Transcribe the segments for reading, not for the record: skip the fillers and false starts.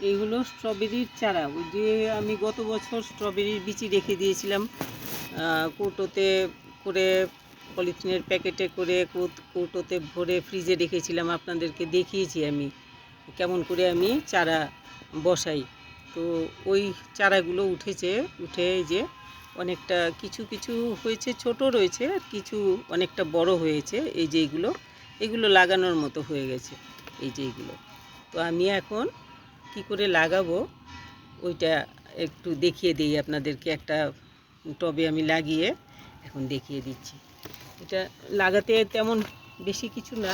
এই হলো স্ট্রবেরির চারা। ওই যে আমি গত বছর স্ট্রবেরির বিচি রেখে দিয়েছিলাম কৌটোতে করে, পলিথিনের প্যাকেটে করে, কৌটোতে ভরে ফ্রিজে রেখেছিলাম। আপনাদেরকে দেখিয়েছি আমি কেমন করে আমি চারা বসাই। তো ওই চারাগুলো উঠেছে, উঠে এই যে অনেকটা কিছু কিছু হয়েছে, ছোট রয়েছে, কিছু অনেকটা বড় হয়েছে। এই যে এগুলো লাগানোর মতো হয়ে গেছে। এই যে এগুলো তো আমি এখন কি করে লাগাবো ওইটা একটু দেখিয়ে দিই আপনাদেরকে। একটা টবে আমি লাগিয়ে এখন দেখিয়ে দিচ্ছি। এটা লাগাতে তেমন বেশি কিছু না,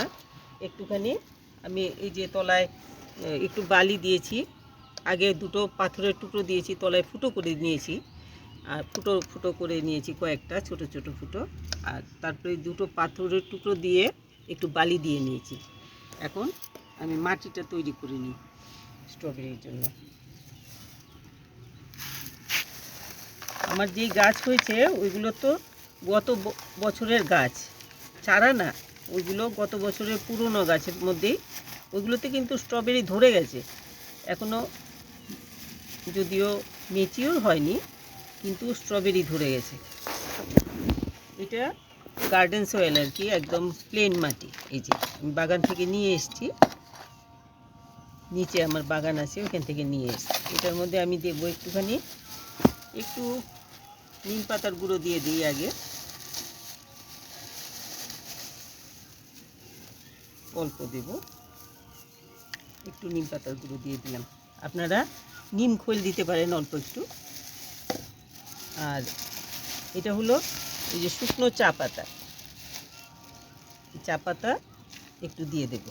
একটুখানি আমি এই যে তলায় একটু বালি দিয়েছি, আগে দুটো পাথরের টুকরো দিয়েছি, তলায় ফুটো করে নিয়েছি, আর ফুটো ফুটো করে নিয়েছি কয়েকটা ছোট ছোট ফুটো, আর তারপরে দুটো পাথরের টুকরো দিয়ে একটু বালি দিয়ে নিয়েছি। এখন আমি মাটিটা তৈরি করে নিই স্ট্রবেরির জন্য। আমার যেই গাছ হয়েছে ওইগুলো তো গত বছরের গাছ, চারা না, ওইগুলো গত বছরের পুরনো গাছের মধ্যেই। ওইগুলোতে কিন্তু স্ট্রবেরি ধরে গেছে এখনও, যদিও মেচিওর হয়নি, কিন্তু স্ট্রবেরি ধরে গেছে। এটা গার্ডেন সয়েল আর কি, একদম প্লেন মাটি। এই যে আমি বাগান থেকে নিয়ে এসেছি, নিচে আমার বাগান আছে, ওখান থেকে নিয়ে এসেছি। এটার মধ্যে আমি দেবো একটু নিম পাতার গুঁড়ো দিয়ে দিই আগে, অল্প দেব, একটু নিম পাতার গুঁড়ো দিয়ে দিলাম। আপনারা নিম খোল দিতে পারেন অল্প একটু। আর এটা হলো এই যে শুকনো চা পাতা একটু দিয়ে দেব,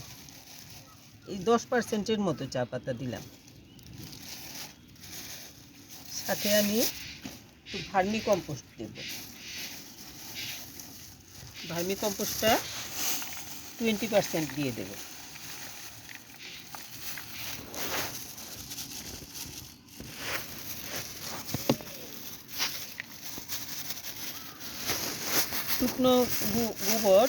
এই 10%-এর মতো চা পাতা দিলাম। সাথে আমি একটু ভার্মি কম্পোস্ট দেব। ভার্মি কম্পোস্টটা 20% দিয়ে দেব। শুকনো গোবর,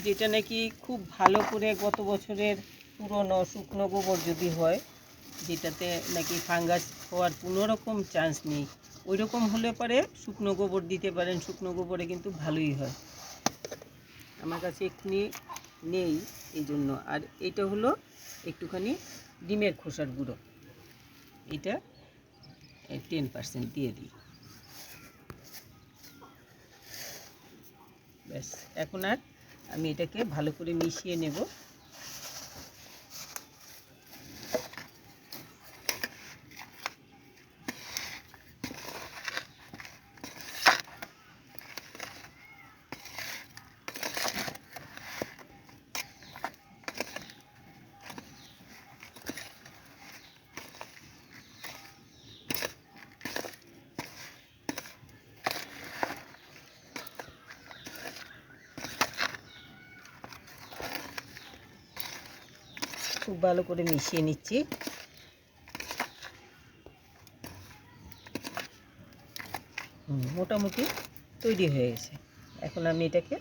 যেটা নাকি খুব ভালো করে গত বছরের পুরনো শুকনো গোবর যদি হয়, যেটাতে নাকি ফাঙ্গাস হওয়ার কোনো রকম চান্স নেই, ওই রকম হলে পরে শুকনো গোবর দিতে পারেন। শুকনো গোবরে কিন্তু ভালোই হয়। আমার কাছে এক্ষুনি নেই এই জন্য। আর এটা হলো একটুখানি ডিমের খোসার গুঁড়ো, এটা 10% দিয়ে দিই। ব্যাস, এখন আর আমি এটাকে ভালো করে মিশিয়ে নেব। খুব ভালো করে মিশিয়ে নিচ্ছি। মোটামুটি তৈরি হয়ে গেছে। এখন আমি এটাকে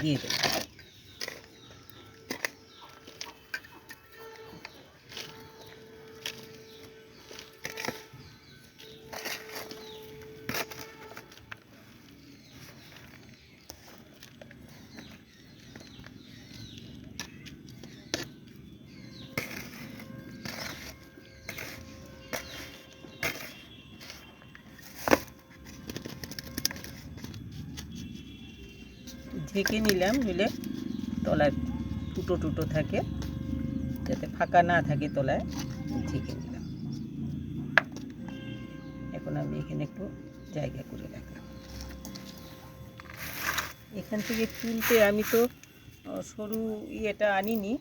দিয়ে দেব। ঢেকে নিলাম, নইলে তলায় টুটো টুটো থাকে, যাতে ফাঁকা না থাকে তলায়, ঢেকে নিলাম। এখন আমি এখানে একটু জায়গা করে রাখলাম। এখান থেকে তুলতে আমি তো সরু ইয়েটা আনিনি,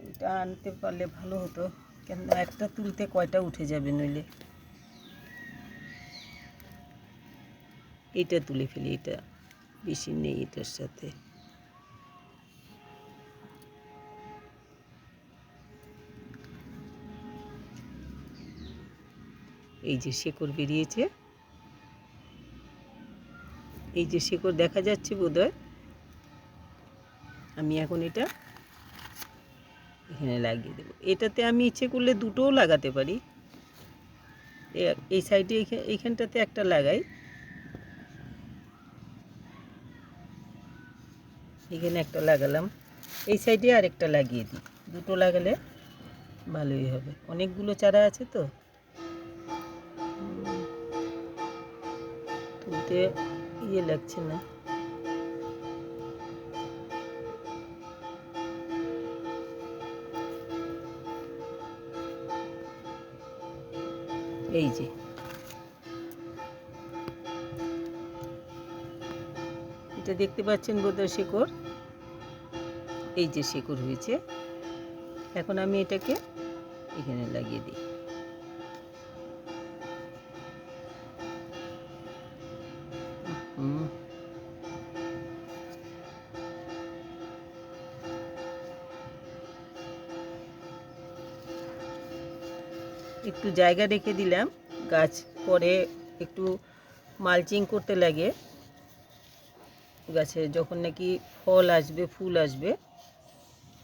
এটা আনতে পারলে ভালো হতো, কেন একটা তুলতে কয়টা উঠে যাবে, নইলে এটা তুলে ফেলি, এটা বেশি নেই এটার সাথে। এই যে শেকড় বেরিয়েছে, এই যে শেকড় দেখা যাচ্ছে বোধহয়। আমি এখন এটা এখানে লাগিয়ে দেবো। এটাতে আমি ইচ্ছে করলে দুটোও লাগাতে পারি। এই সাইডে এইখানটাতে একটা লাগাই, এখানে একটা লাগালাম, এই সাইডে আরেকটা লাগিয়ে দিই। দুটো লাগালে ভালোই হবে, অনেকগুলো চারা আছে তো তুলতে লাগছে না। এই যে এটা দেখতে পাচ্ছেন বোধহয় শেকড়, এই যে শেকড় হয়েছে। এখন আমি এটাকে এখানে লাগিয়ে দিই। একটু জায়গা রেখে দিলাম, গাছ পরে একটু মালচিং করতে লাগে। গাছে যখন নাকি ফল আসবে, ফুল আসবে,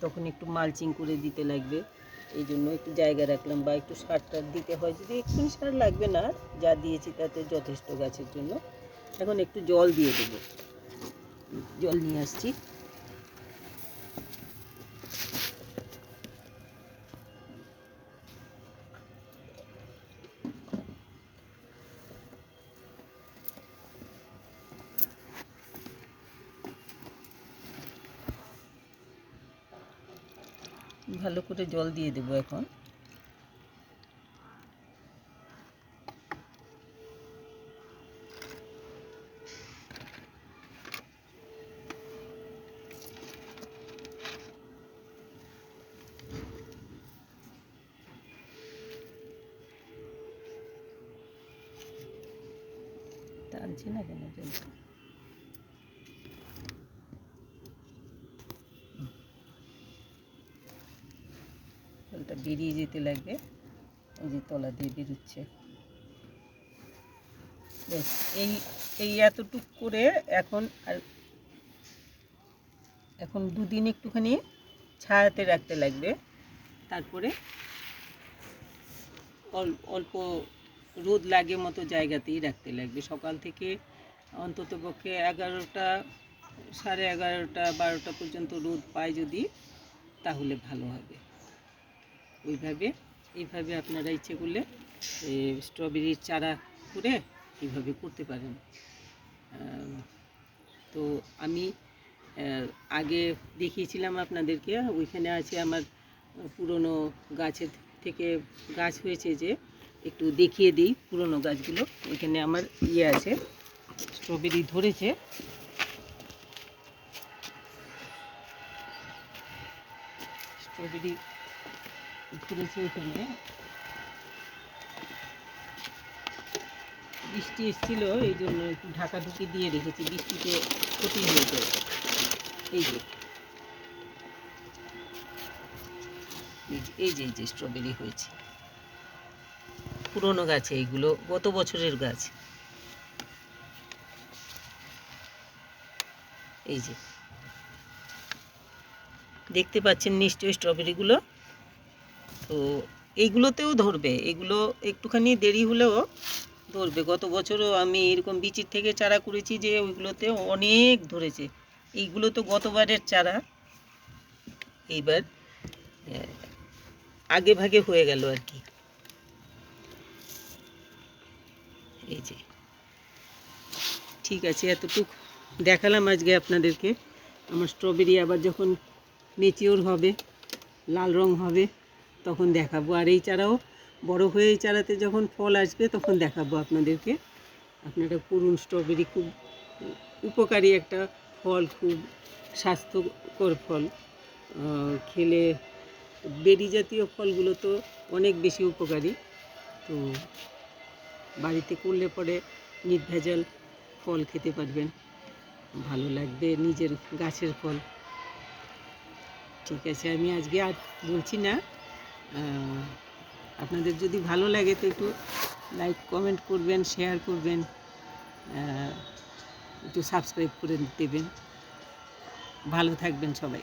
তখন একটু মালচিং করে দিতে লাগবে। এই জন্য একটু জায়গা রাখলাম, বা একটু সার টার দিতে হয়। যদি একটু সার লাগবে না, যা দিয়েছি তাতে যথেষ্ট গাছের জন্য। এখন একটু জল দিয়ে দেবো, জল নিয়ে আসছি। ভালো করে জল দিয়ে দেবো এখন। টানছে না কেন জলটা? জলটা বেরিয়ে যেতে লাগবে, এই যে তলা দিয়ে বেরোচ্ছে। বেশ, এই এতটুক করে এখন দুদিন একটুখানি ছায়াতে রাখতে লাগবে। তারপরে অল্প রোদ লাগে মতো জায়গাতেই রাখতে লাগবে। সকাল থেকে অন্তত পক্ষে 11টা, 11:30, 12টা পর্যন্ত রোদ পায় যদি, তাহলে ভালো হবে। এইভাবে আপনারা ইচ্ছে করলে স্ট্রবেরির চারা করে এইভাবে করতে পারেন। তো আমি আগে দেখিয়েছিলাম আপনাদেরকে, ওইখানে আছে আমার পুরনো গাছের থেকে গাছ হয়েছে, যে একটু দেখিয়ে দিই পুরনো গাছগুলো। ওইখানে আমার আছে, স্ট্রবেরি ধরেছে। স্ট্রবেরি ধরেছে এখানে। বৃষ্টি এসেছিল, এই জন্য একটু ঢাকাঢুকি দিয়ে রেখেছি, বৃষ্টিতে ক্ষতি হয়ে যায়। এই যে স্ট্রবেরি হয়েছে, পুরনো গাছে, এইগুলো গত বছরের গাছ। এই যে দেখতে পাচ্ছেন নিশ্চয়ই স্ট্রবেরিগুলো। তো এইগুলোতেও ধরবে, এগুলো একটুখানি দেরি হলেও ধরবে। গত বছরও আমি এরকম বিচির থেকে চারা করেছি, যে ওইগুলোতে অনেক ধরেছে। এইগুলো তো গতবারের চারা, এইবার আগে ভাগে হয়ে গেল আর কি। এই যে ঠিক আছে, এতটুক দেখালাম আজকে আপনাদেরকে। আমার স্ট্রবেরি আবার যখন মেচিওর হবে, লাল রং হবে, তখন দেখাবো। আর এই চারাও বড় হয়ে এই চারাতে যখন ফল আসবে, তখন দেখাবো আপনাদেরকে। আপনারা করুন, স্ট্রবেরি খুব উপকারী একটা ফল, খুব স্বাস্থ্যকর ফল। খেলে বেরি জাতীয় ফলগুলো তো অনেক বেশি উপকারী। তো বাড়িতে করলে পরে নির্ভেজাল ফল খেতে পারবেন, ভালো লাগবে, নিজের গাছের ফল। ঠিক আছে, আমি আজকে আর বলছি না। আপনাদের যদি ভালো লাগে তো একটু লাইক, কমেন্ট করবেন, শেয়ার করবেন, একটু সাবস্ক্রাইব করে দেবেন। ভালো থাকবেন সবাই।